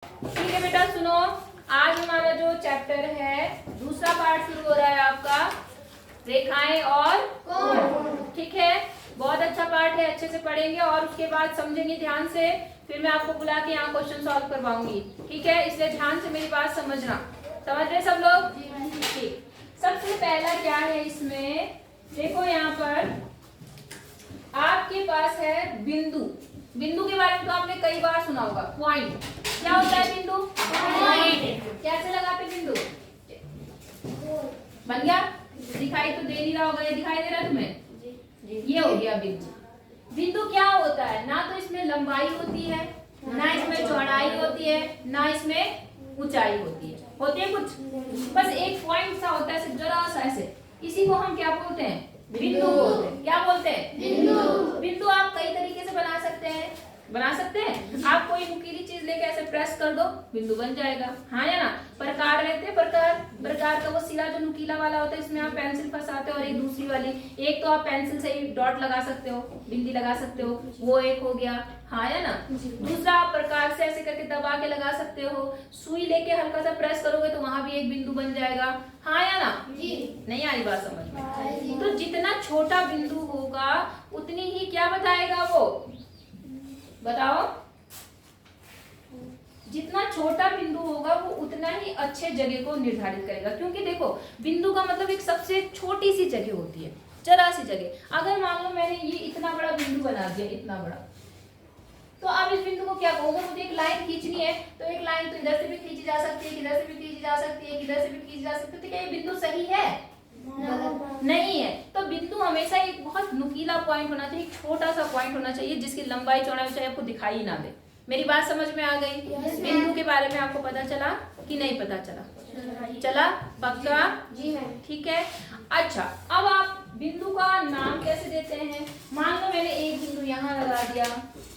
ठीक है बेटा, सुनो। आज हमारा जो चैप्टर है, दूसरा पार्ट शुरू हो रहा है आपका, रेखाएं और कोण। ठीक है, बहुत अच्छा पार्ट है, अच्छे से पढ़ेंगे और उसके बाद समझेंगे ध्यान से। फिर मैं आपको बुला के यहाँ क्वेश्चन सॉल्व करवाऊंगी। ठीक है, इसलिए ध्यान से मेरी बात समझना। समझ रहे सब लोग? ठीक। सबसे पहला क्या है इसमें, देखो यहाँ पर आपके पास है बिंदु। बिंदु के बारे में तो आपने कई बार सुना होगा। पॉइंट क्या होता है? बिंदु पॉइंट। कैसे लगाते बिंदु? बन गया? दिखाई तो दे नहीं रहा होगा, ये दिखाई दे रहा है तुम्हें? ये हो गया बिंदु। बिंदु क्या होता है? ना तो इसमें लंबाई होती है, ना इसमें चौड़ाई होती है, ना इसमें ऊंचाई होती है। होती है कुछ? बस एक पॉइंट सा होता है, सिर्फ जरा सा ऐसे। इसी को हम क्या बोलते हैं? बिंदु बोलते हैं। क्या बोलते हैं? बिंदु। बिंदु आप कई तरीके से बना सकते हैं। बना सकते हैं आप कोई नुकीली चीज लेके ऐसे प्रेस कर दो, बिंदु बन जाएगा। हाँ या ना? प्रकार रहते हैं, प्रकार का वो सिरा जो नुकीला वाला होता है, इसमें आप पेंसिल फंसाते हो, और एक दूसरी वाली, एक तो आप पेंसिल से ही डॉट लगा सकते हो, बिंदी लगा सकते हो, वो एक हो गया। हाँ या ना? दूसरा आप प्रकार से ऐसे करके दबा के लगा सकते हो, सुई लेके हल्का सा प्रेस करोगे तो वहां भी एक बिंदु बन जाएगा। हाँ या ना? नहीं आई बात समझ में? तो जितना छोटा बिंदु होगा उतनी ही क्या बताएगा वो? बताओ। जितना छोटा बिंदु होगा वो उतना ही अच्छे जगह को निर्धारित करेगा, क्योंकि देखो बिंदु का मतलब एक सबसे छोटी सी जगह होती है, जरा सी जगह। अगर मान लो मैंने ये इतना बड़ा बिंदु बना दिया, इतना बड़ा, तो अब इस बिंदु को क्या कहूंगा? मुझे एक लाइन खींचनी है, तो एक लाइन तो इधर से भी खींची जा सकती है, इधर से भी खींची जा सकती है, इधर से भी खींची जा सकती है। तो क्या ये बिंदु सही है? नहीं है। तो बिंदु हमेशा एक बहुत नुकीला पॉइंट होना चाहिए, छोटा सा पॉइंट होना चाहिए जिसकी लंबाई चौड़ाई ऊंचाई आपको दिखाई ना दे। मेरी बात समझ में आ गई? बिंदु के बारे में आपको पता चला कि नहीं पता चला? चला? पक्का? जी है। ठीक है। अच्छा, अब आप बिंदु का नाम कैसे देते हैं? मान लो मैंने एक बिंदु यहाँ लगा दिया,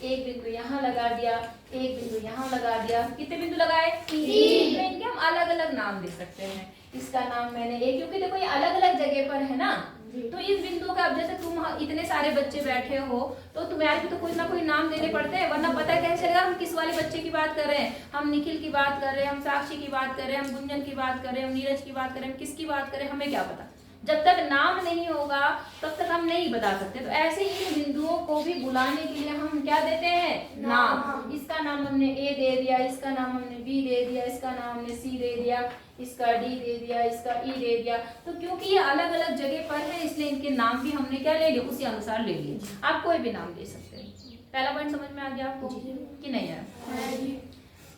एक बिंदु यहाँ लगा दिया, एक बिंदु यहाँ लगा दिया। कितने बिंदु लगाए? 3। तो इनके हम अलग अलग नाम दे सकते हैं। इसका नाम मैंने एक, क्योंकि देखो ये अलग अलग जगह पर है ना, तो इस बिंदु का, अब जैसे तुम इतने सारे बच्चे बैठे हो तो तुम्हारे भी तो कोई ना कोई नाम देने पड़ते हैं, वरना पता कैसे चलेगा हम किस वाले बच्चे की बात कर रहे हैं? हम निखिल की बात कर रहे हैं, हम साक्षी की बात कर रहे हैं, हम गुंजन की बात कर रहे हैं, हम नीरज की बात कर रहे हैं, हम किसकी बात कर रहे हैं? हमें क्या पता? जब तक नाम नहीं होगा तब तक हम नहीं बता सकते। तो ऐसे ही इन बिंदुओं को भी बुलाने के लिए हम क्या देते हैं? नाम। इसका नाम हमने ए दे दिया, इसका नाम हमने बी दे दिया, इसका नाम हमने सी दे दिया, इसका डी दे दिया, इसका ई दे दिया। तो क्योंकि ये अलग अलग जगह पर है इसलिए इनके नाम भी हमने क्या ले लिए? उसी अनुसार ले लिए। आप कोई भी नाम दे सकते हैं। पहला पॉइंट समझ में आ गया आपको कि नहीं आया?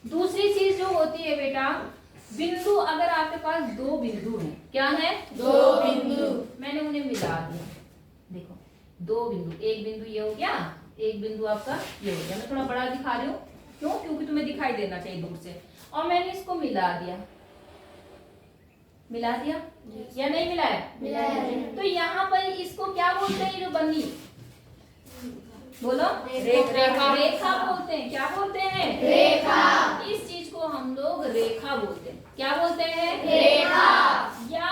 दूसरी चीज जो होती है बेटा, बिंदु, अगर आपके पास दो बिंदु हैं, क्या है? दो बिंदु। मैंने उन्हें मिला दिया, देखो दो बिंदु, एक बिंदु ये हो गया, एक बिंदु आपका ये हो गया। मैं थोड़ा बड़ा दिखा रही हूँ, क्यों? क्योंकि तुम्हें दिखाई देना चाहिए दूर से। और मैंने इसको मिला दिया, मिला दिया या नहीं मिलाया? मिलाया। तो यहाँ पर इसको क्या बोलते हैं? जो बनी, बोलो। रेखा। रेखा बोलते हैं। क्या बोलते हैं? रेखा। इस चीज को हम लोग रेखा बोलते हैं। क्या बोलते हैं? रेखा। या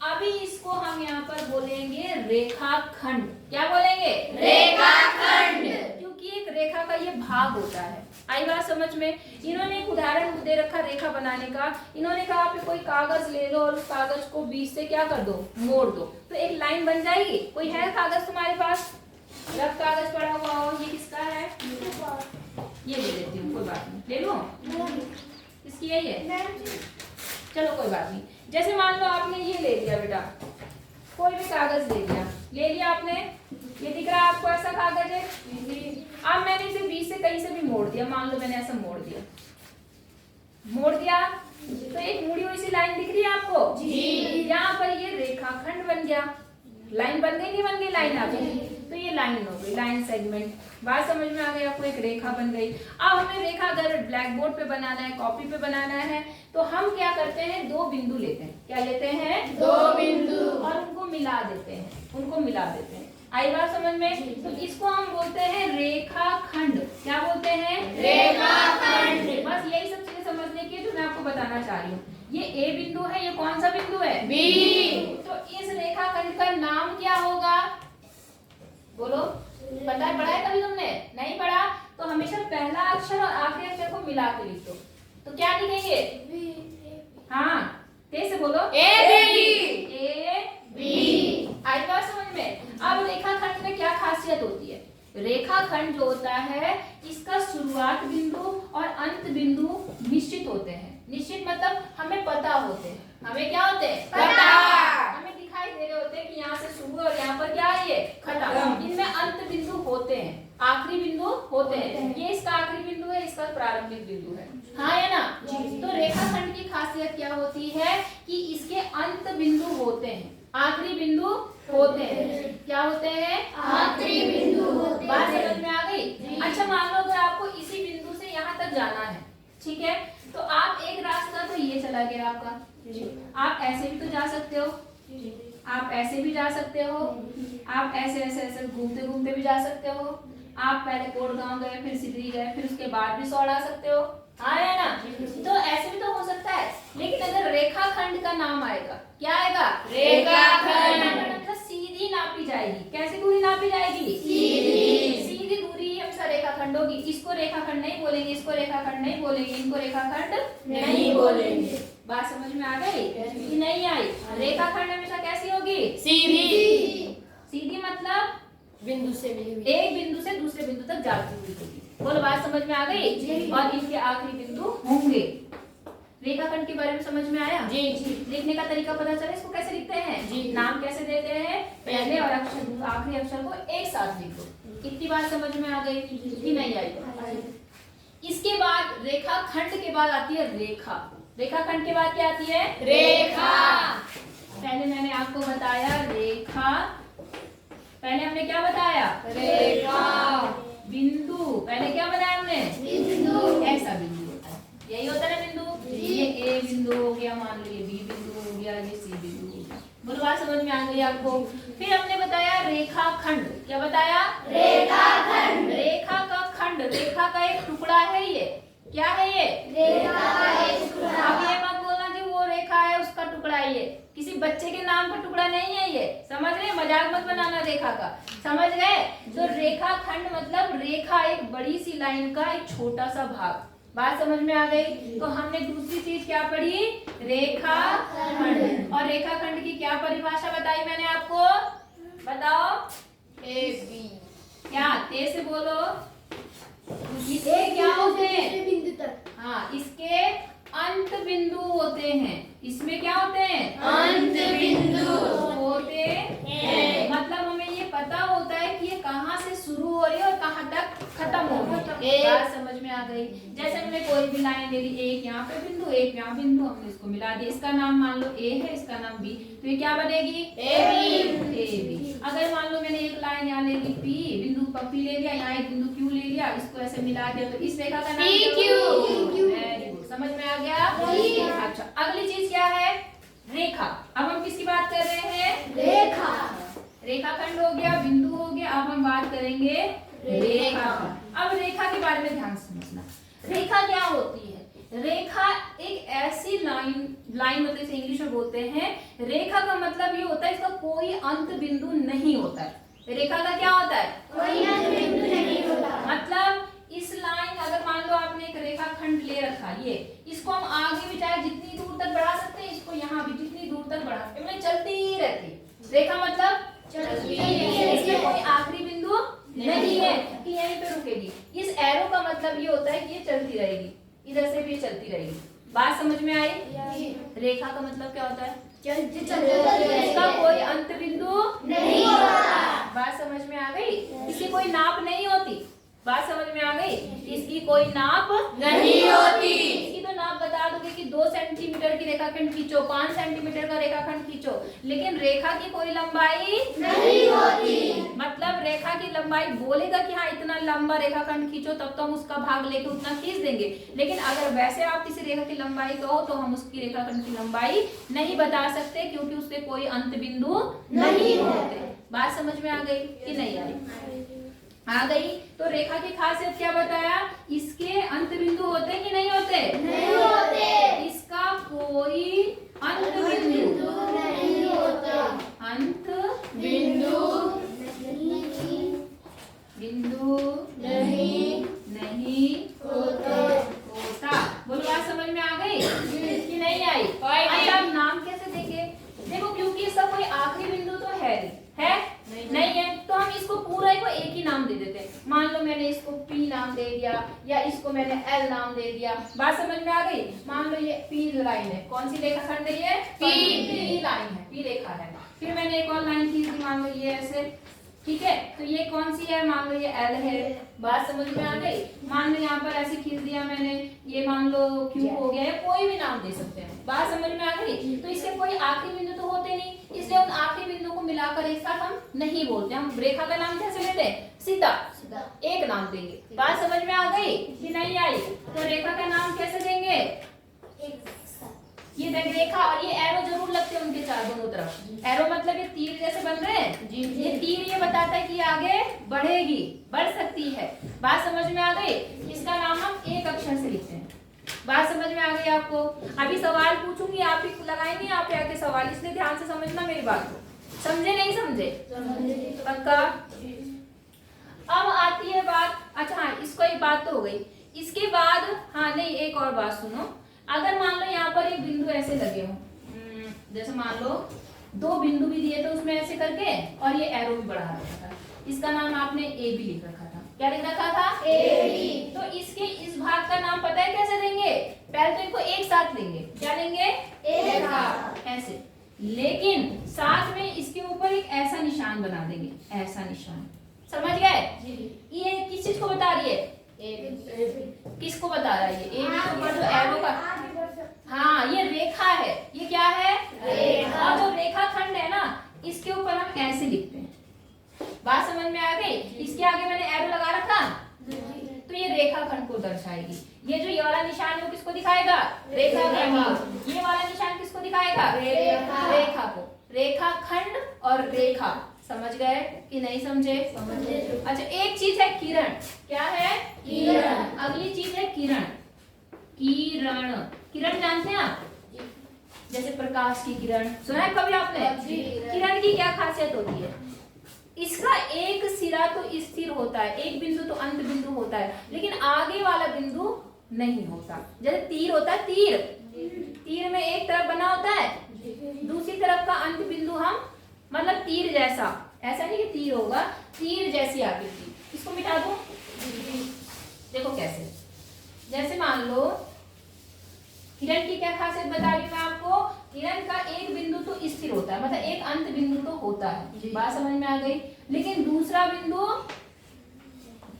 अभी इसको हम यहाँ पर बोलेंगे रेखाखंड। क्या बोलेंगे? रेखाखंड। क्योंकि एक रेखा का ये भाग होता है। आई बात समझ में? इन्होंने एक उदाहरण दे रखा रेखा बनाने का। इन्होंने कहा आप कोई कागज ले लो और उस कागज को बीच से क्या कर दो? मोड़ दो, तो एक लाइन बन जाएगी। कोई है कागज तुम्हारे पास? रफ कागज पड़ा हुआ हो, ये किसका है? ये ले लेती हूँ, कोई बात नहीं, ले लो। किसकी है ये? चलो कोई बात नहीं। जैसे मान लो आपने ये ले लिया बेटा, कोई भी कागज ले लिया आपने, ये दिख रहा है आपको ऐसा कागज है। अब मैंने इसे बीच से कहीं से भी मोड़ दिया, मान लो मैंने ऐसा मोड़ दिया, तो एक मुड़ी हुई सी लाइन दिख रही है आपको? जी। यहाँ पर ये रेखाखंड बन गया। लाइन बन गई, नहीं बन गई? लाइन आ गई, तो ये लाइन हो गई, लाइन सेगमेंट। बात समझ में आ गई आपको? एक रेखा बन गई। अब हमें रेखा अगर ब्लैक बोर्ड पे बनाना है, कॉपी पे बनाना है, तो हम क्या करते हैं? दो बिंदु लेते हैं। क्या लेते हैं? दो बिंदु। और उनको मिला देते हैं। आई बात समझ में? तो इसको हम बोलते हैं रेखाखंड। क्या बोलते हैं? रेखाखंड। बस यही सब चीजें समझने की जो मैं आपको बताना चाह रही हूँ। ये ए बिंदु है, ये कौन सा बिंदु है? बी। तो इस रेखाखंड का नाम क्या होगा? बोलो। पढ़ा है कभी तुमने? नहीं पढ़ा? तो हमेशा पहला अक्षर और आखिरी अक्षर को मिला के लिख दो। ये? हाँ, तेज से बोलो। A B. आई बात समझ में? अब रेखाखंड में क्या खासियत होती है? रेखाखंड जो होता है इसका शुरुआत बिंदु और अंत बिंदु निश्चित होते हैं। निश्चित मतलब हमें पता होते हैं। हमें क्या होते हैं? पता। हमें दिखाई दे रहे होते हैं कि यहाँ से शुरू और यहाँ पर क्या है ये? खत्म। इनमें अंत बिंदु होते हैं, आखिरी बिंदु होते हैं। ये इसका आखिरी बिंदु है, इसका प्रारंभिक बिंदु है। हाँ है ना? तो रेखाखंड की खासियत क्या होती है कि इसके अंत बिंदु होते हैं, आखिरी बिंदु होते हैं। क्या होते हैं? आखिरी बिंदु होते हैं। बात समझ में आ गई? अच्छा, मान लो अगर आपको इसी बिंदु से यहाँ तक जाना है, ठीक है, तो आप एक रास्ता तो ये चला गया आपका। आप ऐसे भी तो जा सकते हो, आप ऐसे भी जा सकते हो, आप ऐसे ऐसे ऐसे घूमते घूमते भी जा सकते हो। आप पहले कोटगांव गए, फिर सिकरी गए, फिर उसके बाद भी सौड़ा सकते हो। हाँ है ना? तो ऐसे भी तो हो सकता है। लेकिन अगर रेखाखंड का नाम आएगा, क्या आएगा? रेखाखंड। मतलब सीधी नापी जाएगी। कैसी दूरी नापी जाएगी? सीधी दूरी हमेशा रेखाखंड होगी। इसको रेखाखंड नहीं बोलेंगे, इसको रेखाखंड नहीं बोलेंगे, इनको रेखाखंड नहीं बोलेंगे। बात समझ में आ गई कि नहीं आई? रेखाखंड हमेशा कैसी होगी? सीधी। सीधी मतलब बिंदु से मिली एक बिंदु से दूसरे बिंदु तक जाती हुई होगी। बोलो, बात समझ में आ गई? और इनके आखिरी बिंदु होंगे। रेखाखंड के बारे में समझ में आया? जी। लिखने का तरीका पता चला? इसको कैसे लिखते हैं? जी। नाम कैसे देते हैं? पहले और अक्षर आखिरी अक्षर को एक साथ लिखो। इतनी बात समझ में आ गई कि नहीं आई? इसके बाद रेखाखंड के बाद आती है रेखा। रेखाखंड के बाद क्या आती है? रेखा। पहले मैंने आपको बताया रेखा, पहले हमने क्या बताया? रेखा। बिंदु, पहले क्या बताया हमने? बिंदु। ऐसा बिंदु होता है, यही होता है ना बिंदु। ये ए बिंदु हो गया, मान लो ये बी बिंदु हो गया, ये सी बिंदु हो गया। बोलो, बात समझ में आ गई आपको? फिर हमने बताया रेखाखंड। क्या बताया? रेखाखंड। रेखा का खंड, रेखा का एक टुकड़ा है ये। क्या है ये? रेखा का एक टुकड़ा। अब ये मत बोलना कि वो रेखा है उसका टुकड़ा है ये। किसी बच्चे के नाम का टुकड़ा नहीं है ये। समझ रहे? मजाक मत बनाना रेखा का। समझ गए? तो रेखाखंड मतलब रेखा एक बड़ी सी लाइन का एक छोटा सा भाग। बात समझ में आ गई? तो हमने दूसरी चीज क्या पढ़ी? रेखाखंड। और रेखाखंड की क्या परिभाषा बताई मैंने आपको? बताओ। A B. क्या? तेज से बोलो। इसके क्या होते हैं? बिंदु तक। हाँ, इसके अंत बिंदु होते हैं। इसमें क्या होते हैं? अंत बिंदु होते हैं। मतलब हमें ये पता होता है कि ये कहाँ से शुरू हो रही है और कहाँ तक खत्म हो रही है। बात समझ में आ गई? जैसे हमने कोई भी लाइन ले ली, एक यहाँ पे बिंदु, एक यहाँ बिंदु, हमने इसको मिला दिया। इसका नाम मान लो ए है, इसका नाम बी, तो ये क्या बनेगी? A B. अगर मान लो मैंने एक लाइन यहाँ ले ली पी, बिंदु पी ले लिया, यहाँ एक बिंदु क्यू ले लिया, इसको ऐसे मिला दिया, तो इस रेखा का नाम PQ। वेरी गुड, समझ में आ गया? अच्छा, अगली चीज क्या है? रेखा। अब हम किसकी बात कर रहे हैं? रेखा। रेखाखंड हो गया, बिंदु हो गया, अब हम बात करेंगे रेखा। अब रेखा के बारे में ध्यान से समझना। रेखा क्या होती है? रेखा एक ऐसी लाइन मतलब इसे इंग्लिश में बोलते हैं, रेखा का मतलब ये होता है इसका कोई अंत बिंदु नहीं होता है। रेखा का क्या होता है? कोई अंत बिंदु नहीं होता। मतलब इस लाइन, अगर मान लो आपने एक रेखाखंड ले रखा, ये इसको हम आगे भी चाहे जितनी दूर तक बढ़ा सकते हैं, इसको यहाँ भी जितनी दूर तक बढ़ा सकते हैं, मतलब चलती ही रहती। रेखा मतलब चलती है। इसमें कोई आखिरी बिंदु नहीं है कि यहीं पे रुकेगी। इस एरो का मतलब ये होता है कि ये चलती रहेगी, इधर से भी चलती रहेगी। बात समझ में आई? रेखा का मतलब क्या होता है? इसका कोई अंत बिंदु नहीं होता। बात समझ में आ गई? इसकी कोई नाप नहीं होती। बात समझ में आ गई? इसकी कोई नाप नहीं होती। इसकी तो नाप बता दोगे कि 2 सेंटीमीटर की रेखाखंड खींचो, 5 सेंटीमीटर का रेखाखंड खींचो, लेकिन रेखा की कोई लंबाई नहीं होती। मतलब रेखा की लंबाई बोलेगा कि हाँ इतना लंबा रेखाखंड खींचो, तब तो हम उसका भाग लेके उतना खींच देंगे। लेकिन अगर वैसे आप किसी रेखा की लंबाई कहो तो हम उसकी रेखाखंड की लंबाई नहीं बता सकते, क्योंकि उसके कोई अंत बिंदु नहीं होते। बात समझ में आ गई कि नहीं आई? आ गई। तो रेखा की खासियत क्या बताया? इसके अंत बिंदु होते कि नहीं होते? नहीं होते। इसका कोई अंत बिंदु नहीं होता। अंत बिंदु नहीं होता। बोलो, बात समझ में आ गई? नाम दे दिया। बात समझ में आ गई? मान लो ये पी लाइन है, कौन सी रेखाखंड है ये? पी लाइन है, पी रेखा है। फिर मैंने एक और लाइन खींच दी, मान लो ये ऐसे, ठीक है। तो ये कौन सी है? मान लो ये एल है। बात समझ में आ गई? मान लो यहाँ पर ऐसे खींच दिया मैंने, ये मान लो क्यू हो गया, या कोई भी नाम दे सकते हैं। बात समझ में आ गई? तो इसके कोई आखिरी बिंदु तो होते नहीं, इसलिए उन आखिरी बिंदु को मिलाकर एक साथ हम नहीं बोलते। हम रेखा का नाम कैसे लेते हैं? सीधा एक नाम देंगे। बात समझ में आ गई कि नहीं आई? तो रेखा का नाम कैसे देंगे? ये देख रेखा, और ये एरो जरूर लगते हैं उनके चार दोनों तरफ। एरो मतलब ये तीर जैसे बन रहे हैं, ये तीर ये बताता है कि ये आगे बढ़ेगी, बढ़ सकती है। बात समझ में आ गई? इसका नाम हम एक अक्षर से लिखते हैं। बात समझ में आ गई आपको? अभी सवाल पूछूंगी, आप ही लगाएंगे यहाँ पे आके सवाल, इसलिए ध्यान से समझना मेरी बात को। समझे नहीं समझे? पक्का? अब आती है बात, अच्छा हाँ, इसको एक बात तो हो गई। इसके बाद हाँ नहीं, एक और बात सुनो। अगर मान लो यहाँ पर एक बिंदु ऐसे लगे हो, जैसे मान लो दो बिंदु भी दिए थे उसमें ऐसे करके, और ये एरो भी बढ़ा रखा था, इसका नाम आपने ए बी लिख रखा था। क्या लिख रखा था? A B. तो इसके इस भाग का नाम पता है कैसे देंगे? पहले तो इनको एक साथ लेंगे, क्या लेंगे? एक साथ, ऐसे। लेकिन साथ में इसके ऊपर एक ऐसा निशान बना देंगे, ऐसा निशान। समझ गए? ये किस चीज को बता रही है? किसको बता रहा है? ये ए बी के ऊपर जो एरो का, हाँ ये रेखा है। ये क्या है? रेखा। और जो रेखाखंड है ना, इसके ऊपर हम ऐसे लिखते हैं। बात समझ में आ गई? इसके आगे मैंने एरो लगा रखा, तो ये रेखाखंड को दर्शाएगी। ये जो ये वाला निशान है वो किसको दिखाएगा? रेखाखंड। ये वाला निशान किसको दिखाएगा? रेखा को। रेखाखंड और रेखा। समझ गए कि नहीं समझे? समझे। अच्छा, एक चीज है किरण। क्या है? किरण। अगली चीज है किरण। किरण, किरण जानते हैं आप? जैसे प्रकाश की किरण सुना है कभी आपने? किरण की क्या खासियत होती है? इसका एक सिरा तो स्थिर होता है, एक बिंदु तो अंत बिंदु होता है, लेकिन आगे वाला बिंदु नहीं होता। जैसे तीर होता है, तीर, तीर में एक तरफ बना होता है, दूसरी तरफ का अंत बिंदु हम मतलब तीर जैसा, ऐसा नहीं कि तीर होगा, तीर जैसी आकृति। इसको मिटा दो, देखो कैसे। जैसे मान लो किरण की क्या खासियत बता रही हूँ मैं आपको? किरण का एक बिंदु तो स्थिर होता है, मतलब एक अंत बिंदु तो होता है। बात समझ में आ गई? लेकिन दूसरा बिंदु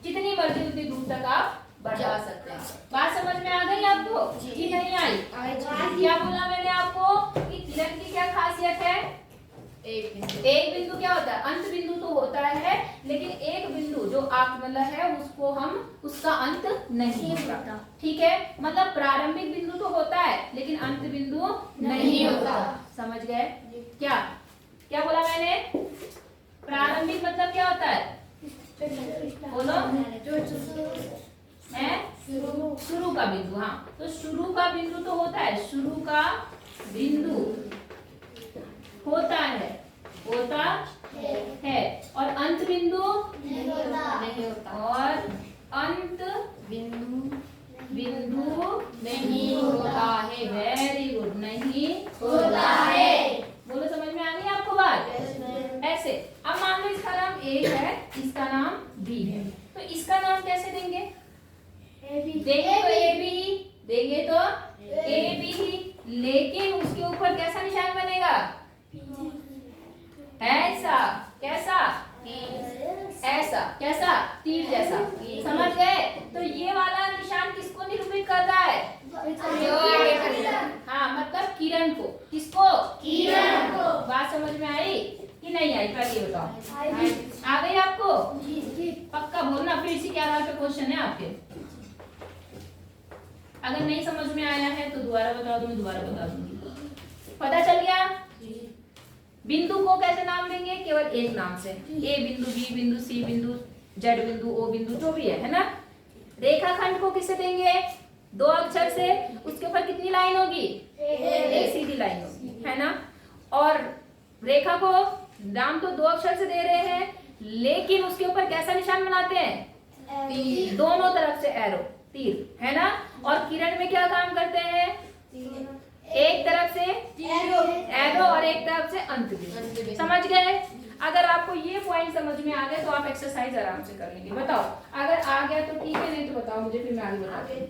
जितनी मर्जी उतनी दूर तक आप बढ़ा सकते हैं। बात समझ में आ गई आपको कि नहीं आई? क्या बोला मैंने आपको कि किरण की क्या खासियत है? एक बिंदु क्या होता है? अंत बिंदु तो होता है, लेकिन एक बिंदु जो आत्मलय है उसको हम, उसका अंत नहीं होता। ठीक है, मतलब प्रारंभिक बिंदु तो होता है लेकिन अंत बिंदु नहीं होता। समझ गए? क्या क्या बोला मैंने? प्रारंभिक मतलब क्या होता है? बोलो। शुरू का बिंदु। हाँ, तो शुरू का बिंदु तो होता है, शुरू का बिंदु होता है और अंत बिंदु नहीं होता। और अंत बिंदु नहीं होता है। वेरी गुड, नहीं होता है। बोलो, समझ में आ गई आपको बात? ऐसे। अब मान लो इसका नाम ए है, इसका नाम बी है, तो इसका नाम कैसे देंगे? देंगे तो ए बी, लेकिन उसके ऊपर कैसा निशान बनेगा? ऐसा। कैसा? ऐसा। कैसा? तीर जैसा। समझ गए? तो ये वाला निशान किसको निरूपित कर रहा है? हाँ, मतलब किरण को। किसको? किरण को। बात समझ में आई कि नहीं आई? पहले बताओ। आ गई आपको? पक्का बोलना, फिर इसी के आधार पे क्वेश्चन है आपके। अगर नहीं समझ में आया है तो दोबारा बता दो, मैं दोबारा बता दूंगी। पता चल गया? बिंदु को कैसे नाम देंगे? केवल एक नाम से। ए बिंदु, बी बिंदु, सी बिंदु, जेड बिंदु, ओ बिंदु, जो भी है ना। रेखाखंड को किससे देंगे? दो अक्षर से। उसके ऊपर कितनी लाइन होगी? एक सीधी लाइन होगी, है ना। और रेखा को नाम तो दो अक्षर से दे रहे हैं, लेकिन उसके ऊपर कैसा निशान बनाते हैं? तीर। दोनों तरफ से एरो, तीर, है ना। और किरण में क्या काम करते हैं? एक तरफ से एरो और एक तरफ से अंत बिंदु। समझ गए? अगर आपको ये पॉइंट समझ में आ गए तो आप एक्सरसाइज आराम से कर लेंगे। बताओ, अगर आ गया तो ठीक है, नहीं तो बताओ मुझे, फिर मैं आगे बताती हूँ।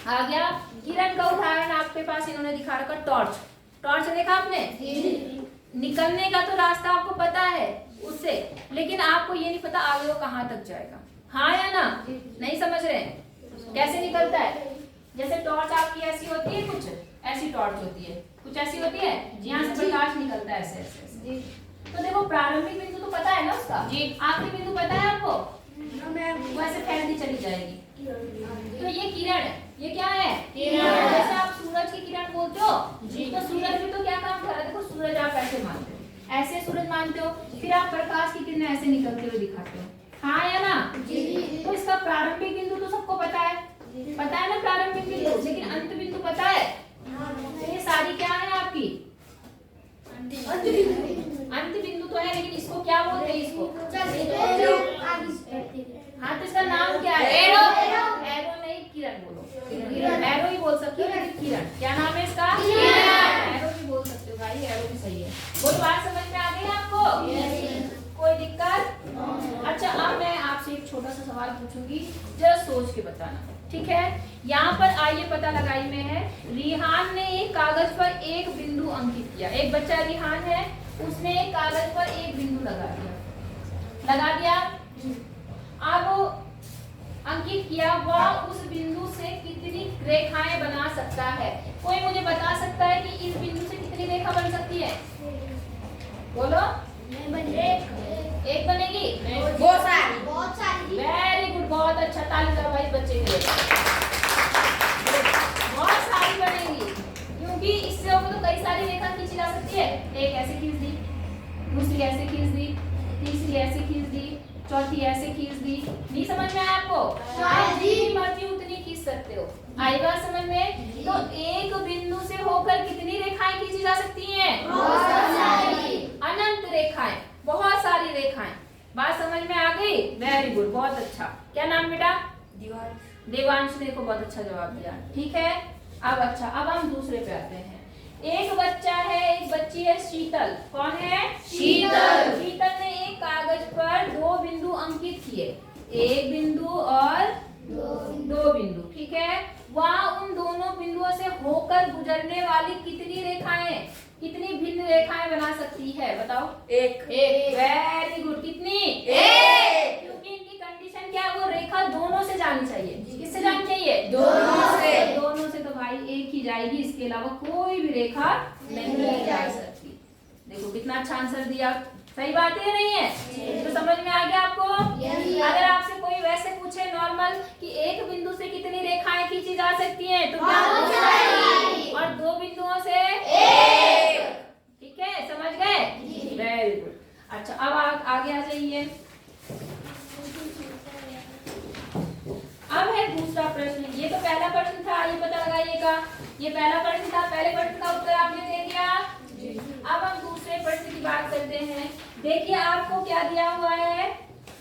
आ गया। किरण का उदाहरण आपके पास इन्होंने दिखा रखा, टॉर्च। टॉर्च देखा आपने? निकलने का तो रास्ता आपको पता है उससे, लेकिन आपको ये नहीं पता आगे वो कहाँ तक जाएगा। हाँ या ना? नहीं समझ रहे हैं? कैसे निकलता है? जैसे टॉर्च आपकी ऐसी होती है, कुछ ऐसी टॉर्च होती है, कुछ ऐसी होती है, यहाँ से प्रकाश निकलता है ऐसे ऐसे। तो देखो प्रारंभिक बिंदु तो पता है ना उसका, आखिरी बिंदु पता है आपको, वो ऐसे फैलती चली जाएगी। तो ये किरण है, ये क्या है? किरण। जैसे आप सूरज की किरण बोलते हो, तो सूरज भी तो क्या काम कर रहा है? देखो सूरज आप ऐसे मानते हो, ऐसे सूरज मानते हो, फिर आप प्रकाश की किरणें ऐसे निकलते हुए दिखाते हो। हाँ या ना? तो इसका प्रारंभिक बिंदु तो सबको पता है, पता है ना प्रारंभिक बिंदु, लेकिन अंत बिंदु पता है? तो ये सारी क्या है आपकी? अंत बिंदु तो है, लेकिन इसको क्या बोलते हैं? इसको हाँ, तो इसका नाम क्या है? एरो। एरो नहीं, किरण बोलो। एरो ही बोल सकते हो, लेकिन किरण क्या नाम है इसका? एरो भी बोल सकते हो भाई, एरो भी सही है। वो बात समझ में आ गई आपको? कोई दिक्कत? अच्छा, अब मैं आपसे एक छोटा सा सवाल पूछूंगी, जरा सोच के बताना, ठीक है? यहाँ पर आइए पता लगाई में है, रिहान ने एक कागज पर एक बिंदु अंकित किया। एक बच्चा रिहान है, उसने एक कागज पर एक बिंदु लगा दिया। अब अंकित किया, वह उस बिंदु से कितनी रेखाएं बना सकता है? कोई मुझे बता सकता है कि इस बिंदु से कितनी रेखा बन सकती है? बोलो। एक बनेगी? बहुत सारी। वेरी गुड, बहुत अच्छा, ताली दो भाई बच्चे के लिए। बहुत सारी बनेगी, क्योंकि इससे होगा तो कई सारी रेखा खींची जा सकती है। एक ऐसे खींच दी, दूसरी ऐसे खींच दी, तीसरी ऐसे खींच दी, चौथी ऐसे खींच दी। नहीं समझ में आया आपको? जितनी मर्जी उतनी खींच सकते हो। आई बात समझ में? तो एक बिंदु से होकर कितनी रेखाएं खींची जा सकती हैं? अनंत रेखाएं, बहुत सारी रेखाएं। बात समझ में आ गई? वेरी गुड, बहुत अच्छा। क्या नाम बेटा? देवांश ने को बहुत अच्छा जवाब दिया, ठीक है। अब अच्छा, अब हम दूसरे पे आते हैं। एक बच्चा है, एक बच्ची है, शीतल। कौन है? शीतल। शीतल ने एक कागज पर दो बिंदु अंकित किए, एक बिंदु और दो बिंदु, ठीक है। वह उन दोनों बिंदुओं से होकर गुजरने वाली कितनी रेखाएं, कितनी भिन्न रेखाएं बना सकती है? बताओ। एक। Very good. कितनी? एक। क्योंकि इनकी कंडीशन क्या है? वो रेखा दोनों से जानी चाहिए। किससे जानी चाहिए? दोनों से। दोनों से तो भाई एक ही जाएगी, इसके अलावा कोई भी रेखा नहीं जा सकती। देखो कितना अच्छा आंसर दिया। सही बात है नहीं है? तो समझ में आ गया आपको? अगर आपसे कोई वैसे पूछे नॉर्मल कि एक बिंदु से कितनी रेखाएं खींची जा सकती हैं, तो क्या पूछेंगे? और दो बिंदुओं से एक। ठीक है, समझ गए? Very good. अच्छा, अब आगे आ जाइए। अब है दूसरा प्रश्न। ये तो पहला प्रश्न था, ये पता लगाइएगा। ये पहला प्रश्न था, पहले प्रश्न का उत्तर आपने दे दिया। अब हम दूसरे प्रश्न की बात करते हैं। देखिए आपको क्या दिया हुआ है,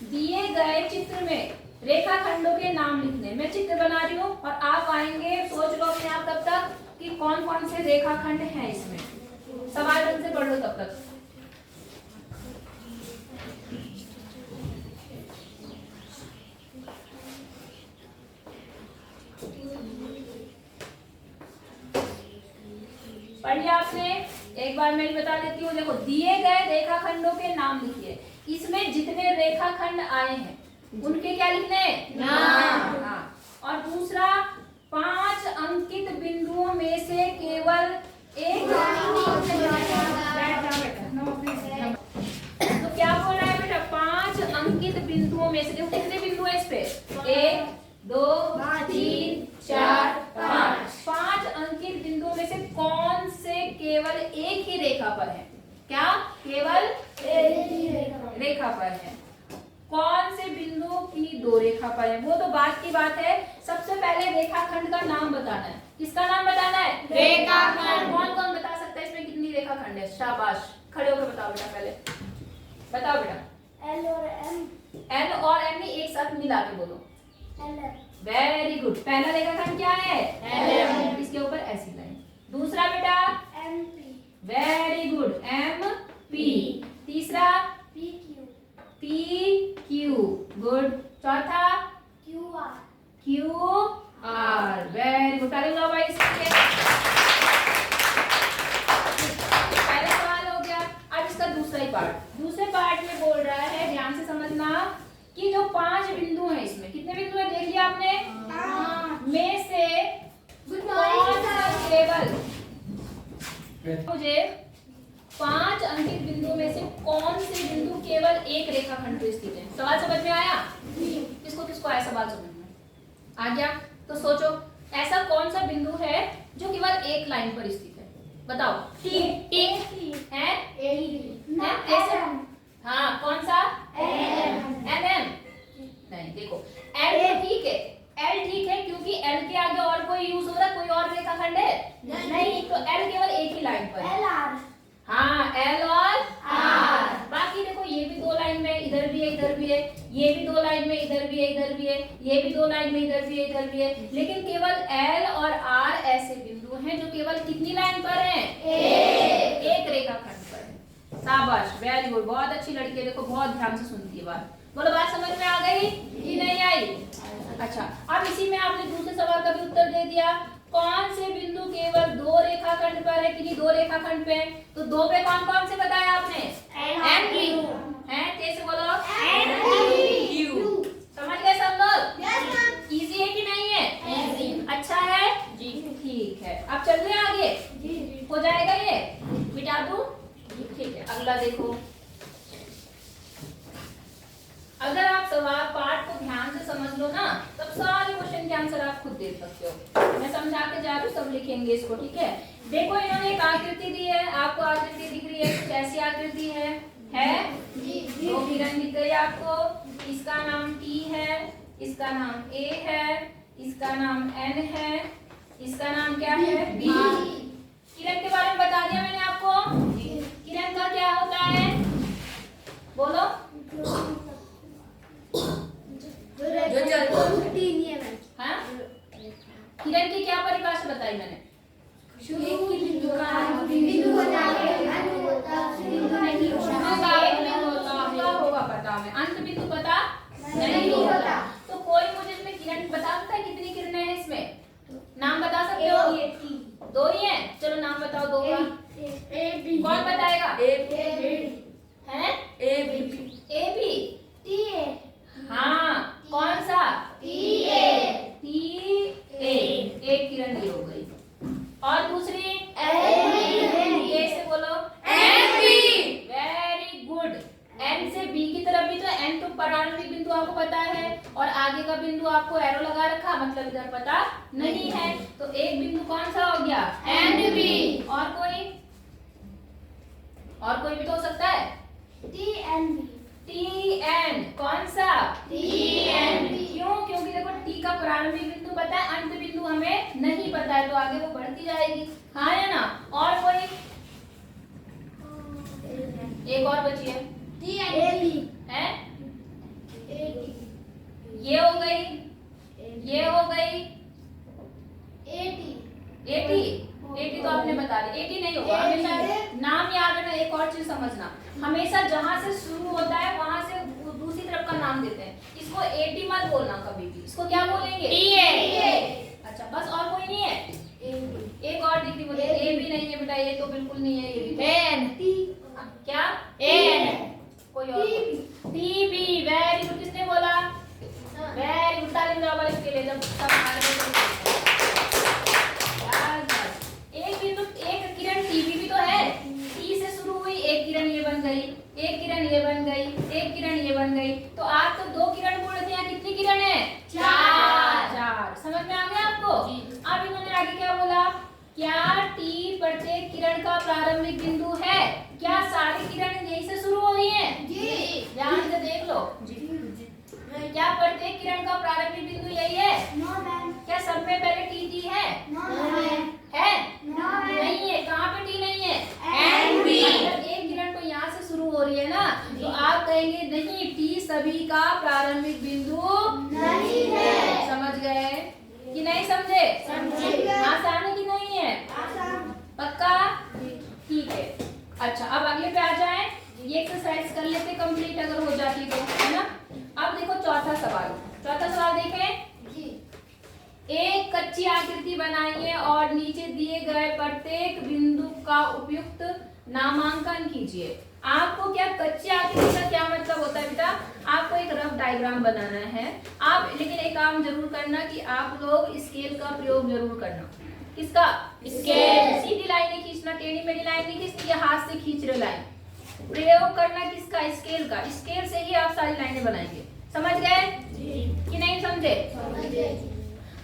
दिए गए चित्र में रेखाखंडों के नाम लिखने। मैं चित्र बना रही हूँ और आप आएंगे, सोच लो अपने आप तब तक कि कौन कौन से रेखाखंड हैं इसमें। सवाल ढंग से पढ़ लो तब तक। पढ़िए आपने, एक बार मैं बता देती हूँ। देखो, दिए गए रेखाखंडों के नाम लिखिए। इसमें जितने रेखाखंड आए हैं उनके क्या लिखने? नाम। हाँ। और दूसरा, 5 अंकित बिंदुओं में से केवल एक। तो क्या बोल रहा है बेटा? 5 अंकित बिंदुओं में से, देखो कितने बिंदु है इस पे? 1 2 3 4 5। 5 अंकित बिंदुओं में से कौन से केवल एक ही रेखा पर है? क्या केवल एक ही रेखा पर है? कौन से बिंदु की दो रेखा पर है? वो तो बात की बात है। सबसे पहले रेखाखंड का नाम बताना है। किसका नाम बताना है? रेखाखंड। कौन कौन बता सकता है इसमें कितनी रेखाखंड है? शाबाश, खड़े होकर बताओ बेटा। पहले बताओ बेटा। L और M। L और M एक साथ मिला के बोलो। Very good. पहला रेखाखंड क्या है? LM। इसके ऊपर ऐसी लाइन। दूसरा बेटा? MP। Very good, MP। तीसरा? PQ। PQ। गुड। चौथा? QR। QR। वेरी मुझे 5 अंकित बिंदुओं में से कौन से बिंदु केवल एक रेखाखंड पर स्थित है? सवाल समझ में आया? किसको किसको आया सवाल समझ में? आ गया? तो सोचो ऐसा कौन सा बिंदु है जो केवल एक लाइन पर स्थित है? बताओ। टिक है? ऐसे? हाँ, कौन सा? एम। नहीं, देखो एल तो ठीक है, एल ठीक है क्योंकि एल के आगे और कोई यूज हो रहा है, कोई और रेखाखंड है? नहीं, तो एल केवल एक ही लाइन पर है। हाँ, एल और आर। बाकी देखो ये भी 2 लाइन में, इधर भी है इधर भी है, ये भी 2 लाइन में, इधर भी है इधर भी है, ये भी 2 लाइन में, इधर भी है इधर भी है, लेकिन केवल एल और आर ऐसे बिंदु हैं जो केवल कितनी लाइन पर हैं? एक रेखाखंड पर है। शाबाश, वेरी गुड, बहुत अच्छी लड़की है, देखो बहुत ध्यान से सुनती है बात। बोलो बात समझ में आ गई कि नहीं आई? अच्छा, अब इसी में आपने दूसरे सवाल का भी उत्तर दे दिया। कौन से बिंदु केवल 2 रेखाखंड पर है? किन्हीं 2 रेखाखंड पे? तो 2 पे कौन कौन से बताया आपने? एन क्यू है, कैसे बोलो? N Q. समझ गए सब लोग? इजी है कि नहीं है? अच्छा है जी, ठीक है। अब चल रहे आगे, हो जाएगा ये? मिटा दूं? ठीक है, अगला देखो। अगर आप सवाल पाठ को ध्यान से समझ लो ना, तब सारे क्वेश्चन के आंसर आप खुद देख सकते हो। मैं समझा के जा रही हूँ, सब लिखेंगे इसको, ठीक है? देखो इन्होंने एक आकृति दी है, आपको आकृति दिख रही है, कुछ ऐसी आकृति है? 2 किरण दिख गई आपको। इसका नाम टी है, इसका नाम ए है, इसका नाम एन है, इसका नाम क्या है? बी। किरण के बारे में बता दिया मैंने आपको। किरण का क्या होता है? बोलो। जो चलती है। हाँ? किरण की क्या परिभाषा बताई मैंने? होगा पता में, अंत बिंदु पता नहीं होता। तो कोई मुझे इसमें किरण बता सकता है कितनी किरणें हैं इसमें? नाम बता सकते हो? 2 ही हैं। चलो नाम बताओ 2 का। कौन बताएगा? है? A B. हाँ, कौन सा? T A. एक किरण ये हो गई। और दूसरी? ए से बोलो। Very good. एन से बी की तरफ भी, तो एन तो प्रारंभिक बिंदु आपको पता है, और आगे का बिंदु आपको एरो लगा रखा, मतलब इधर पता नहीं है। तो एक बिंदु कौन सा हो गया? N B. और कोई भी तो हो सकता है? T N. कौन सा? T N. क्यों? क्योंकि देखो टी का प्रारंभिक बिंदु पता है, अंत बिंदु हमें नहीं पता है, तो आगे वो बढ़ती जाएगी। हाँ या ना? और कोई? एक और बची है। टी एन है? ये हो गई, ये हो गई। एटी तो आपने बता दी। 80 नहीं होगा। हमेशा नाम याद रखना। एक और चीज समझना, हमेशा जहां से शुरू होता है वहां से दूसरी तरफ का नाम देते हैं। इसको 80 मत बोलना कभी भी। इसको क्या बोलेंगे? अच्छा, बस। और कोई नहीं है? एक और दिखती बोले। ए भी नहीं है बेटा, ये तो बिल्कुल नहीं है। ये भी एन। क्या? एन। कोई और? T B. Very good. किसने बोला? Very good. ताली बजाओ इसके लिए। जब एक किरण टीबी भी तो है। टी से शुरू हुई, एक किरण ये बन गई, एक किरण ये बन गई, एक किरण ये बन गई। तो आप तो 2 किरण बोल रहे थे, यहाँ कितनी किरण है? 4। समझ में आ गया आपको? अब इन्होंने आगे क्या बोला? क्या टी प्रत्येक किरण का प्रारंभिक बिंदु है? क्या सारी किरण यही से शुरू हो रही हैं? जी। ध्यान से देख लो। क्या प्रत्येक किरण का प्रारंभिक बिंदु यही है? क्या सब में पहले टी है? है? नहीं है। कहाँ पे टी नहीं है? N B. अगर एक किरण तो यहाँ से शुरू हो रही है ना, तो आप कहेंगे नहीं, टी सभी का प्रारंभिक बिंदु नहीं है। समझ गए कि नहीं समझे? आसान है कि नहीं है? पक्का? ठीक है। अच्छा, अब अगले पे आ जाए। ये एक्सरसाइज कर लेते कंप्लीट, अगर हो जाती तो, है ना? अब देखो चौथा सवाल देखें। एक कच्ची आकृति बनाइए और नीचे दिए गए प्रत्येक बिंदु का उपयुक्त नामांकन कीजिए। आपको क्या कच्ची आकृति का क्या मतलब होता है बेटा? आपको एक रफ डायग्राम बनाना है। आप लेकिन एक काम जरूर करना कि आप लोग स्केल का प्रयोग जरूर करना। किसका? स्केल। सीधी लाइनें खींच खींचना, टेढ़ी मेढ़ी लाइन नहीं खींचनी, ये हाथ से खींच रहे लाइन। प्रयोग करना किसका? स्केल का। स्केल से ही आप सारी लाइनें बनाएंगे। समझ गए कि नहीं समझे?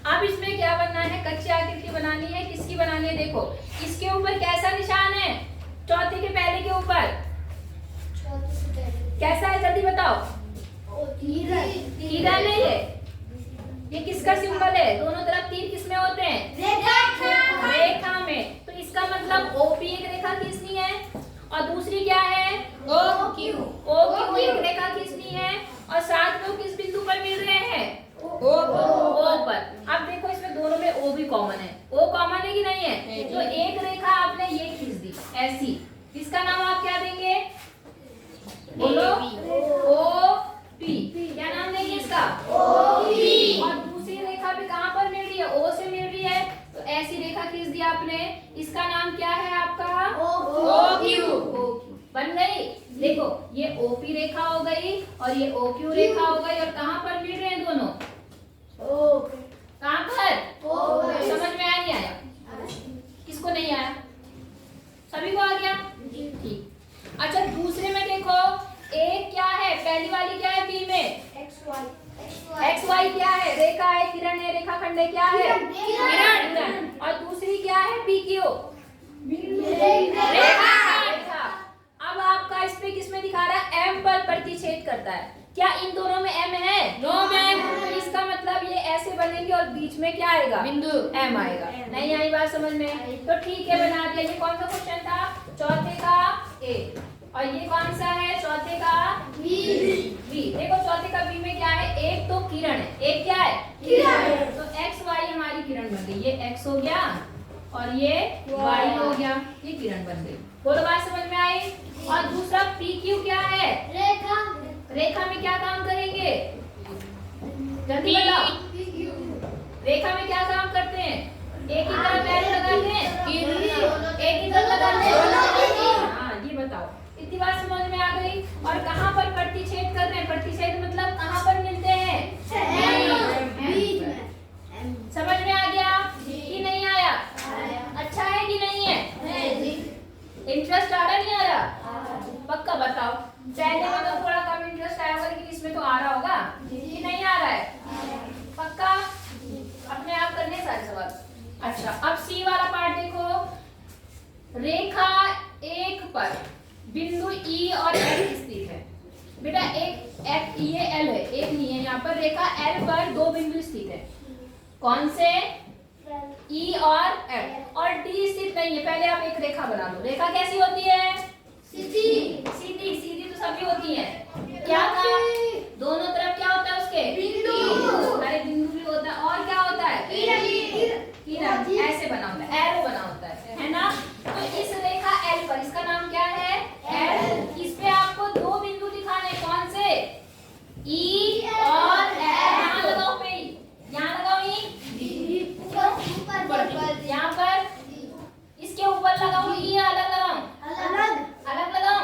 अब इसमें क्या बनना है? कच्ची आकृति बनानी है। किसकी बनानी है? देखो इसके ऊपर कैसा निशान है? चौथे के पहले के ऊपर कैसा है? जल्दी बताओ। तीर नहीं है ये, किसका सिंबल है? दोनों तरफ तीर किसमें होते हैं? रेखा में। तो इसका मतलब ओपी एक रेखा खींचनी है और दूसरी क्या है? OQ एक रेखा खींचनी है और साथ में वो किस बिंदु पर मिल रहे हैं? O पर। अब देखो इसमें दोनों में O भी कॉमन है। O कॉमन है कि नहीं है? तो एक रेखा आपने ये खींच दी ऐसी, इसका नाम आप क्या देंगे? बोलो। OP। क्या नाम देंगे इसका? OP। और दूसरी रेखा भी कहाँ पर मिल रही है? O से मिल रही है, तो ऐसी रेखा खींच दी आपने, इसका नाम क्या है आपका? OQ। बन गई। देखो ये OP रेखा हो गई और ये OQ रेखा हो गई, और कहाँ पर मिल रहे हैं दोनों? कहाँ पर? समझ में आया नहीं आया? किसको नहीं आया? सभी को आ गया? ठीक। अच्छा दूसरे में देखो, एक क्या है? पहली वाली क्या है? बी में XY क्या है? रेखा है, किरण है, रेखाखंड है, क्या है? किरण। और दूसरी क्या है? PQ रेखा। अब आपका इस पे किसमें दिखा रहा है? M पर प्रतिच्छेद करता है। क्या इन दोनों में M है? No ma'am. तो इसका मतलब ये ऐसे बनेंगे और बीच में क्या आएगा? बिंदु M आएगा। नहीं आई बात समझ में? तो ठीक है, बना दिया। ये कौन सा क्वेश्चन था? चौथे का A। और ये कौन सा है? चौथे का B। देखो चौथे का B में क्या है? एक तो किरण है, एक क्या है? किरण। तो XY हमारी किरण बन गई। ये X हो गया और ये Y हो गया, ये किरण बन गई। बोलो बात समझ में आई? और दूसरा PQ क्या है? रेखा में क्या काम करेंगे? जल्दी बताओ। रेखा में क्या काम करते हैं? एक ही तरफ एरो लगाते हैं, एक ही तरफ लगाते हैं। हाँ ये बताओ, इतनी बात समझ में आ गई? और कहाँ पर प्रतिच्छेद कर रहे हैं? प्रतिच्छेद मतलब कहाँ पर मिलते हैं? समझ में आ गया कि नहीं आया? अच्छा है कि नहीं है? इंटरेस्ट आ रहा नहीं आ रहा? पक्का बताओ। पहले में तो थोड़ा कम इंटरेस्ट आया होगा, लेकिन इसमें तो आ रहा होगा कि नहीं आ रहा है? पक्का अपने आप करने सारे सवाल। अच्छा अब सी वाला पार्ट देखो। रेखा एक पर बिंदु E और L स्थित है। बेटा एक ये L है, एक नहीं है। यहाँ पर रेखा L पर दो बिंदु स्थित है। कौन से? E और F। और D स्थित नहीं है। पहले आप एक रेखा बना लो। रेखा कैसी होती है? सीधी। सीधी तो सभी होती है। क्या कहा? दोनों तरफ क्या होता है उसके? बिंदु। अरे बिंदु भी होता है, और क्या होता है? किरण। ऐसे बना होता है, एरो बना होता है ना? तो इस रेखा L पर, इसका नाम क्या है? L। इस पे आपको दो बिंदु दिखाने, कौन से? E और F। यहाँ लगाओ पे, यहाँ लगाओ E, यहाँ पर इसके ऊपर लगाओ E या अलग लगाओ? अलग लगाओ।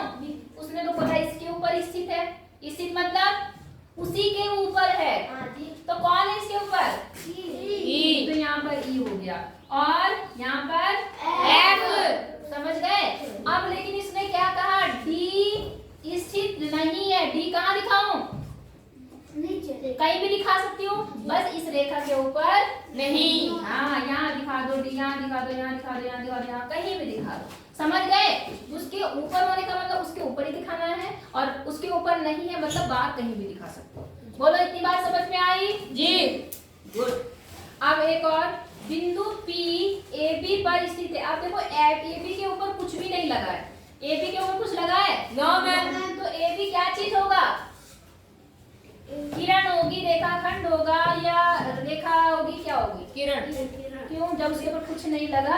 उसने तो बोला इसके ऊपर स्थित है। स्थित मतलब उसी के ऊपर है। तो कौन है इसके ऊपर? E। तो यहाँ पर E हो गया और यहाँ पर F। समझ गए? अब लेकिन इसने क्या कहा? D स्थित नहीं है। D कहाँ दिखाऊं? कहीं भी दिखा सकती हूँ, बस इस रेखा के ऊपर नहीं। हाँ यहाँ दिखा दो, D यहाँ दिखा दो, यहाँ दिखा दो, यहाँ दिखा दो, यहाँ कहीं भी दिखा दो। समझ गए? उसके ऊपर होने का मतलब उसके ऊपर ही दिखाना है, और उसके ऊपर नहीं है मतलब बाहर कहीं भी दिखा सकते हो। बोलो इतनी बात समझ में आई? जी गुड। अब एक और बिंदु P AB पर स्थित है। अब देखो AB के ऊपर कुछ भी नहीं लगा है। AB के ऊपर कुछ लगा है? No ma'am. तो AB क्या चीज होगा? किरण होगी, रेखाखंड होगा, या रेखा होगी? क्या होगी? किरण। क्यों? जब उसके ऊपर कुछ नहीं लगा,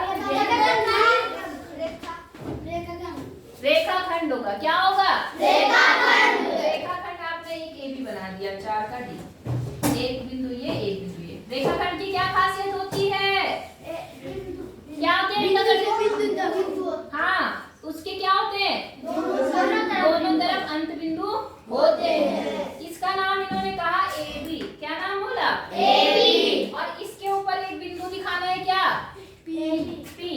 रेखाखंड होगा। क्या होगा? रेखाखंड। रेखाखंड आपने एक AB बना दिया, 4 का D। एक बिंदु ये, एक बिंदु ये। रेखाखंड की क्या खासियत होती है? क्या होते हैं रेखाखंड? हाँ उसके क्या होते हैं? दोनों तरफ अंत बिंदु होते हैं। इसका नाम इन्होंने कहा AB। क्या नाम बोला? AB। और इसके ऊपर एक बिंदु दिखाना है, क्या? P।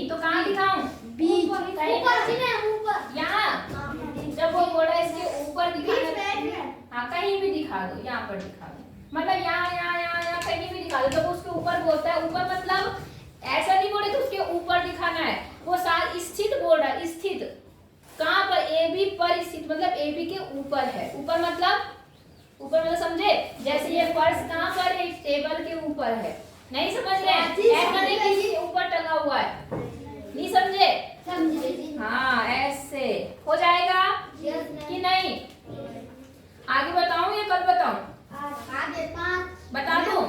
तो कहाँ दिखाऊं? बीच कहीं ऊपर जी ने ऊपर यहाँ जब वो बोला इसके ऊपर दिखाना, हाँ कहीं भी दिखा दो, यहाँ पर दिखा दो, मतलब यहाँ यहाँ यहाँ यहाँ कहीं भी दिखा दो। जब उसके ऊपर बोलता है, ऊपर मतलब ऐसा नहीं बोले तो उसके ऊपर दिखाना है, वो साथ स्थित बोल रहा है, स्थित कहाँ पर, ए बी पर स्थित, मतलब ए बी के ऊपर है। ऊपर मतलब समझे, जैसे ये पर्स कहाँ पर है, टेबल के ऊपर है, नहीं समझ रहे हैं, ऐसा नहीं कि इसके ऊपर टंगा हुआ है, नहीं समझे, समझे हाँ ऐसे हो जाएगा कि नहीं। आगे बताऊं या कल बताऊं, आगे 5 बता दूं,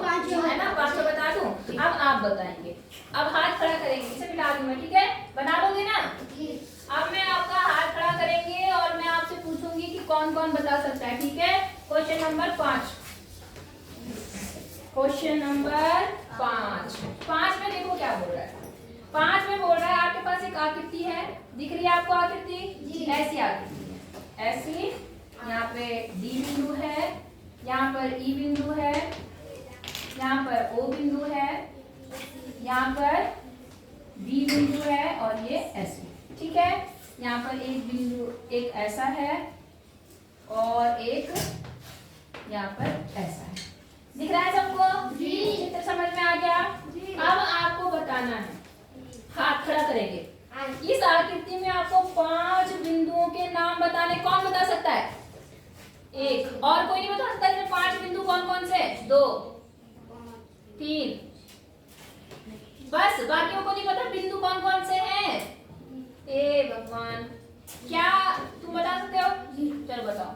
है ना, 5 तो बता दूं। अब आप बताएंगे, अब हाथ खड़ा करेंगे, इसे मिटा दूं मैं, ठीक है, बना लोगे ना। अब मैं आपका हाथ खड़ा करेंगे और मैं आपसे पूछूंगी कि कौन कौन बता सकता है, ठीक है। क्वेश्चन नंबर 5, क्वेश्चन नंबर 5 में देखो क्या बोल रहा है। 5 में बोल रहा है आपके पास एक आकृति है, दिख रही है आपको आकृति, ऐसी आकृति है, ऐसी, यहाँ पे डी बिंदु है, यहाँ पर ई बिंदु है, यहाँ पर ओ बिंदु है, यहाँ पर बी बिंदु है और ये ऐसे, ठीक है। यहाँ पर एक बिंदु, एक ऐसा है और एक यहाँ पर ऐसा है, दिख रहा है सबको, चित्र समझ में आ गया। अब आपको बताना है, हाथ खड़ा करेंगे, इस आकृति में आपको 5 बिंदुओं के नाम बताने, कौन बता सकता है, एक, और कोई नहीं बता सकता। इसमें 5 बिंदु कौन कौन से, 2 3, बस, बाकियों को नहीं पता बिंदु कौन कौन से हैं। ए भगवान, क्या तुम बता सकते हो, चलो बताओ।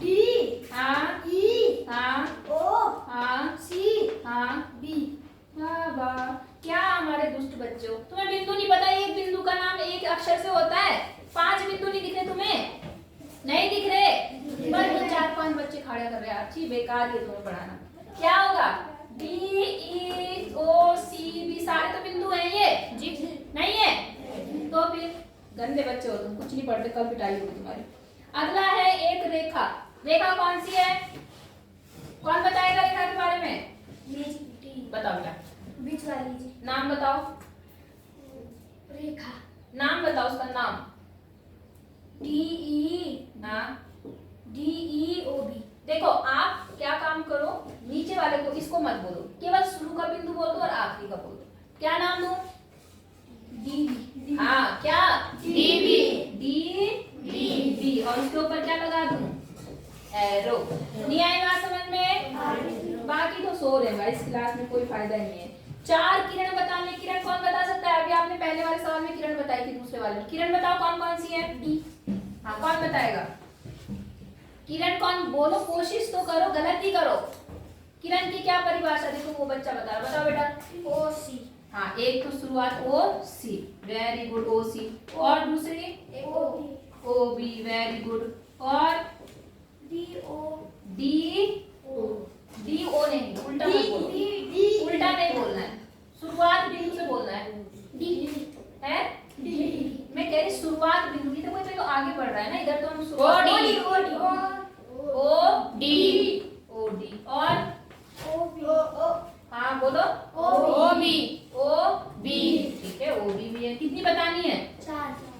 डी, हाँ, ई, हाँ, ओ, हाँ, सी, हाँ, बी। वाह, क्या हमारे दुष्ट बच्चों, तुम्हें बिंदु नहीं पता, एक बिंदु का नाम एक अक्षर से होता है। 5 बिंदु नहीं दिख रहे तुम्हें, नहीं दिख रहे, पर 4-5 बच्चे खड़े कर रहे हैं, अच्छी बेकार है तुम्हें पढ़ाना। क्या होगा, डी ई ओ सी बी, सारे तो बिंदु हैं ये, जी नहीं है, तो फिर गंदे बच्चे हो तुम, कुछ नहीं पढ़ते, कल पिटाई होगी तुम्हारी। अगला है एक रेखा, रेखा कौन सी है, कौन बताएगा रेखा के बारे में, बताओ बेटा, बीच वाली जी, नाम बताओ, रेखा, नाम बताओ उसका नाम, डी ई, हाँ, डी ई ओ बी। देखो आप क्या काम करो, नीचे वाले को इसको मत बोलो, केवल शुरू का बिंदु बोल दो और आखिरी का बोल दो। क्या नाम दूं, डी बी, हाँ क्या, डी बी, डी बी, और उसके ऊपर क्या लगा दूं, एरो। नहीं आई बात समझ में, बाकी तो सो रहे हैं, इस क्लास में कोई फायदा नहीं है। 4 किरण बताने, किरण कौन बता सकता है, अभी आपने पहले वाले सवाल में किरण बताई थी, दूसरे वाले में किरण बताओ कौन कौन सी है, डी, हाँ कौन बताएगा, किरण कौन, बोलो, कोशिश तो करो, गलत ही करो। किरण की क्या परिभाषा, देखो वो बच्चा बता रहा, बताओ बेटा, ओ सी, हाँ एक तो शुरुआत ओ सी, वेरी गुड, ओ सी, और दूसरी O B, O B, very good, और D O, D O, D O नहीं, उल्टा मत बोलो, डी, उल्टा नहीं बोलना है, शुरुआत बिंदु से बोलना है, डी, है, डी, मैं कह रही शुरुआत बिंदु की, तो कोई तो आगे बढ़ रहा है ना, इधर तो हम ओ शुरुआत, D, O D, O D, और ओ बी, ओ, हाँ बोलो, ओ बी, ओ बी, ठीक है, ओ बी है, कितनी बतानी है,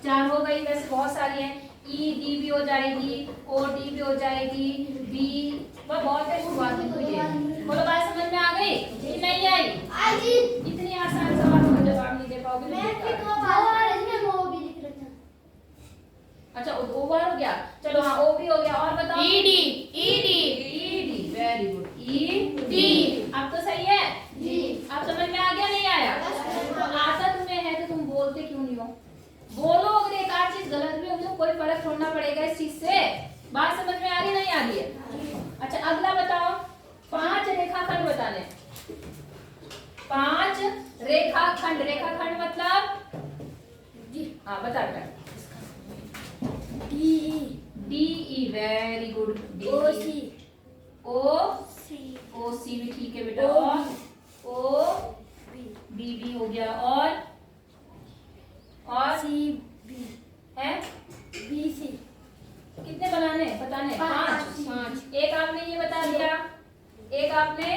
4 हो गई, वैसे बहुत सारी है, ई डी भी हो जाएगी, ओ डी भी हो जाएगी, बी, वह बहुत है, शुरुआत में हुई है। बोलो बात समझ में आ गई कि नहीं आई, आई, इतनी आसान सवालों का जवाब नहीं दे पाओगे तो मैं बेकार कि है। तो बाहर इसमें वो भी लिख रखा है। अच्छा ओ बार हो गया, चलो हाँ ओ भी हो गया, और बताओ, E D, very good, E D, अब तो सही है जी, अब समझ में आ गया, नहीं आया, तो आता तुम्हें है तो तुम बोलते क्यों नहीं हो, बोलो, अगर एक आध चीज गलत भी होगी तो कोई फर्क छोड़ना पड़ेगा इस चीज से, बात समझ में आ रही नहीं आ रही है। अच्छा अगला बताओ, 5 रेखाखंड बताने, 5 रेखाखंड, रेखाखंड मतलब जी, हाँ बता बेटा, D, D E, very good, O C, O C, O C भी ठीक है बेटा, और ओ बी भी हो गया, और सी, बी, है बी, सी, कितने बनाने बताने, 5, एक आपने ये बता दिया, एक आपने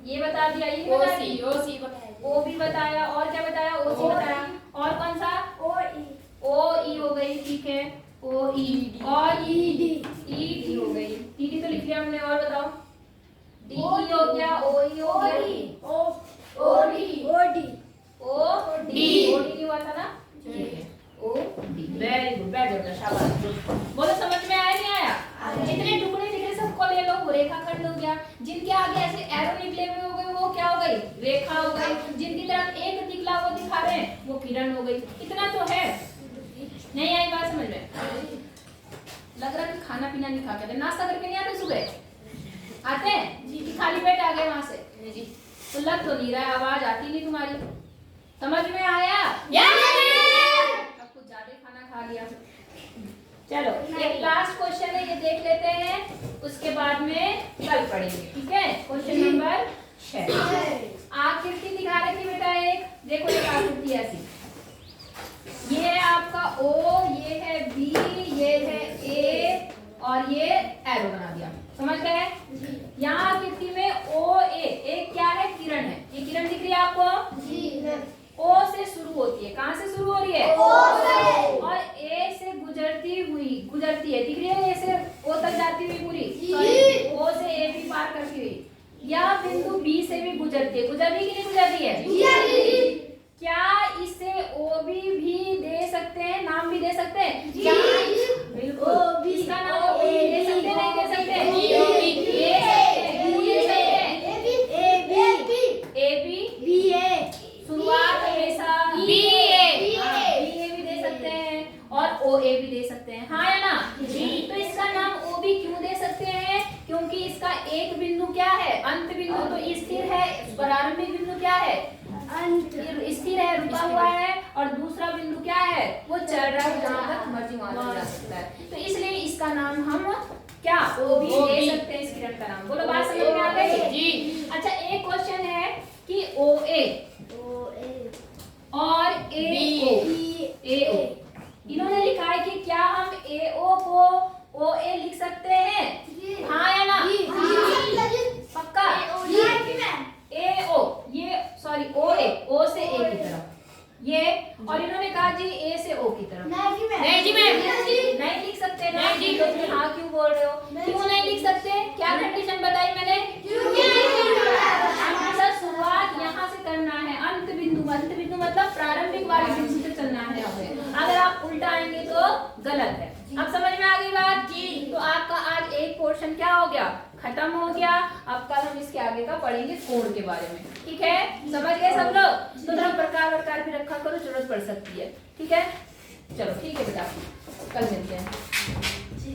ये बता दिया, ये बता दिया, ओ सी बताया, ओ भी बताया, और क्या बताया, ओ जी बताया। और कौन सा? ओ ई ओ ई हो गई, ठीक है, ओ ई। और ई डी ई डी हो गई, ई डी तो लिख लिया हमने। और बताओ, डी ई हो गया, ओ ई हो गया, O O D, O D O D, O D नहीं हुआ था ना, ठीक है, ओ डी। वेरी गुड, बैठ जाओ, शाबाश। बोलो समझ में आया नहीं आया? जितने टुकड़े दिख रहे सबको ले लो, वो रेखाखंड हो गया। जिनके आगे ऐसे एरो निकले हुए हो गए वो क्या हो गई? रेखा हो गई। जिनकी तरफ एक दिखला वो दिखा रहे हैं वो किरण हो गई। इतना तो है। नहीं आई बात समझ में? लग रहा है कि खाना पीना नहीं खा के, नाश्ता करके नहीं आते सुबह? आते हैं जी? कि खाली पेट आ गए वहां से? जी। तो लग तो नहीं रहा है, आवाज आती नहीं तुम्हारी। समझ में आया? अब कुछ ज्यादा खाना खा लिया। चलो एक लास्ट क्वेश्चन है, ये देख लेते हैं, उसके बाद में कल पढ़ेंगे, ठीक है? Question number 6। आकृति दिखा रखी बेटा एक, देखो एक आकृति ऐसी, ये है आपका O, ये है B, ये है A और ये एरो बना दिया। समझ गए? यहाँ आकृति में O A, एक क्या है? किरण है। ये किरण दिख रही है आपको? जी O से शुरू होती है। कहाँ से शुरू हो रही है? O से। और A से गुजरती है, दिख रही है? A से O तक जाती हुई पूरी, जी। O से A भी पार करती हुई। या बिंदु B से भी गुजरती है, गुजर रही कि नहीं गुजर रही है? जी। क्या इसे OB भी दे सकते हैं, नाम भी दे सकते हैं? जी। बिल्कुल। OB, इसका नाम OB दे सकते हैं, नहीं दे सकते? जी। दे सकते हैं। AB शुरुआत हमेशा BA भी दे सकते हैं और OA भी दे सकते हैं, हाँ या ना? जी। तो इसका नाम OB क्यों दे सकते हैं? क्योंकि इसका एक बिंदु क्या है? अंत बिंदु तो स्थिर है, प्रारंभिक बिंदु क्या है? स्थिर है, रुका हुआ है। और दूसरा बिंदु क्या है? वो चल रहा है, जहाँ तक मर्जी वहां तक जा सकता है। तो इसलिए इसका नाम हम क्या OB दे सकते हैं, इस किरण का नाम। बोलो बात समझ में आ गई? जी। अच्छा एक क्वेश्चन है कि OA और AO, इन्होंने लिखा है कि क्या हम AO को OA लिख सकते हैं, हाँ या ना? पक्का? AO, ये सॉरी OA, O से A की तरफ ये, और इन्होंने कहा जी A से O की तरफ। नहीं जी मैम, नहीं लिख सकते ना? जी। तो फिर हाँ क्यों बोल रहे हो? क्यों नहीं लिख सकते? क्या कंडीशन बताई मैंने? हमेशा शुरुआत यहाँ से करना है, अंत बिंदु मतलब प्रारंभिक वाले बिंदु से चलना है हमें। अगर आप उल्टा आएंगे तो गलत है। अब समझ में आ गई बात? जी। तो आपका आज एक पोर्शन क्या हो गया? खत्म हो गया। अब कल हम इसके आगे का पढ़ेंगे कोण के बारे में, ठीक है? समझ गए सब लोग? तो थोड़ा प्रकार भी रखा करो, जरूरत पड़ सकती है, ठीक है? चलो ठीक है बेटा, कल मिलते हैं।